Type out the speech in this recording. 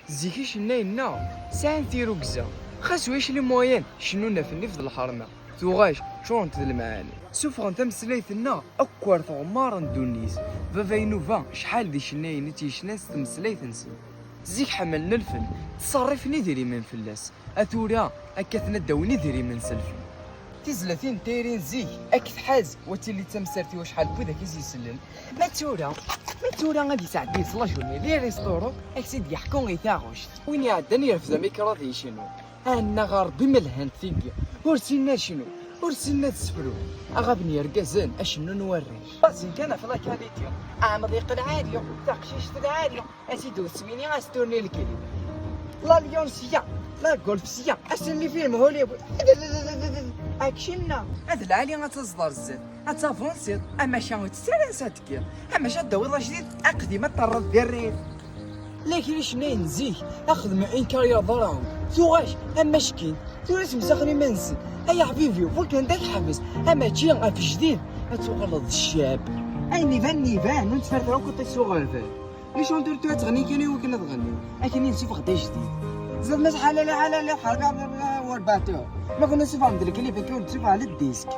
زيكي شناينا ساعة ثيرو كزا خاص ويش لي موين شنو نفني في الحرمة ثوغاش شونت المعاني سوفغن تمسليثنا أكوار ثغمار ندونيس فافاينوفا شحال دي شناين تيشناس تمسليث نسي زيك حملنا الفن تصرفني ديري من فلاس أثورا أكثنا داوني ديري من سلفي تزلتين تيرين زيك أكث حاز وتلي تمسرتي وشحال بوذا كيزي يسلل ما تورا غادي ساعدين صلاجوني لي ريستورو اكسيد يحكون غيثاغوش وين يعدني يرفض ميكراضي شنو انا غربي ملهن ثيق ورسينا شنو ورسينا تسفرو اغابني رقازان اشنو نوريش باسين كان في لاكاليتيو اعمل يقل عاديو تقشيش العاديو اسيدو سميني غاستورني الكليب لا ليونسيا لا غولفسيا اسني فيلم هوليوود اكشنا هذا العالي غتصدر الزاد غتافونسيط اما شاو تسالن ساتكير اما شا دويضه جديد اقديمه طرد ديال الريف لكن شناين نزيه اخذ معين كارير ضراهم ثواش اما شكين ثوريس مسخني منسن ايا حبيبي فولكان داك حبس اما تشي في جديد غتغلط الشاب اي نيفان ونتفرترو كنت تسوغ فيه ليش ندير تغني كاني وكنا تغني لكن نشوف غدا جديد زاد ما شحال لا حرقه ورباتو ما كنا نشوف عند الكليب كي نشوف على الديسك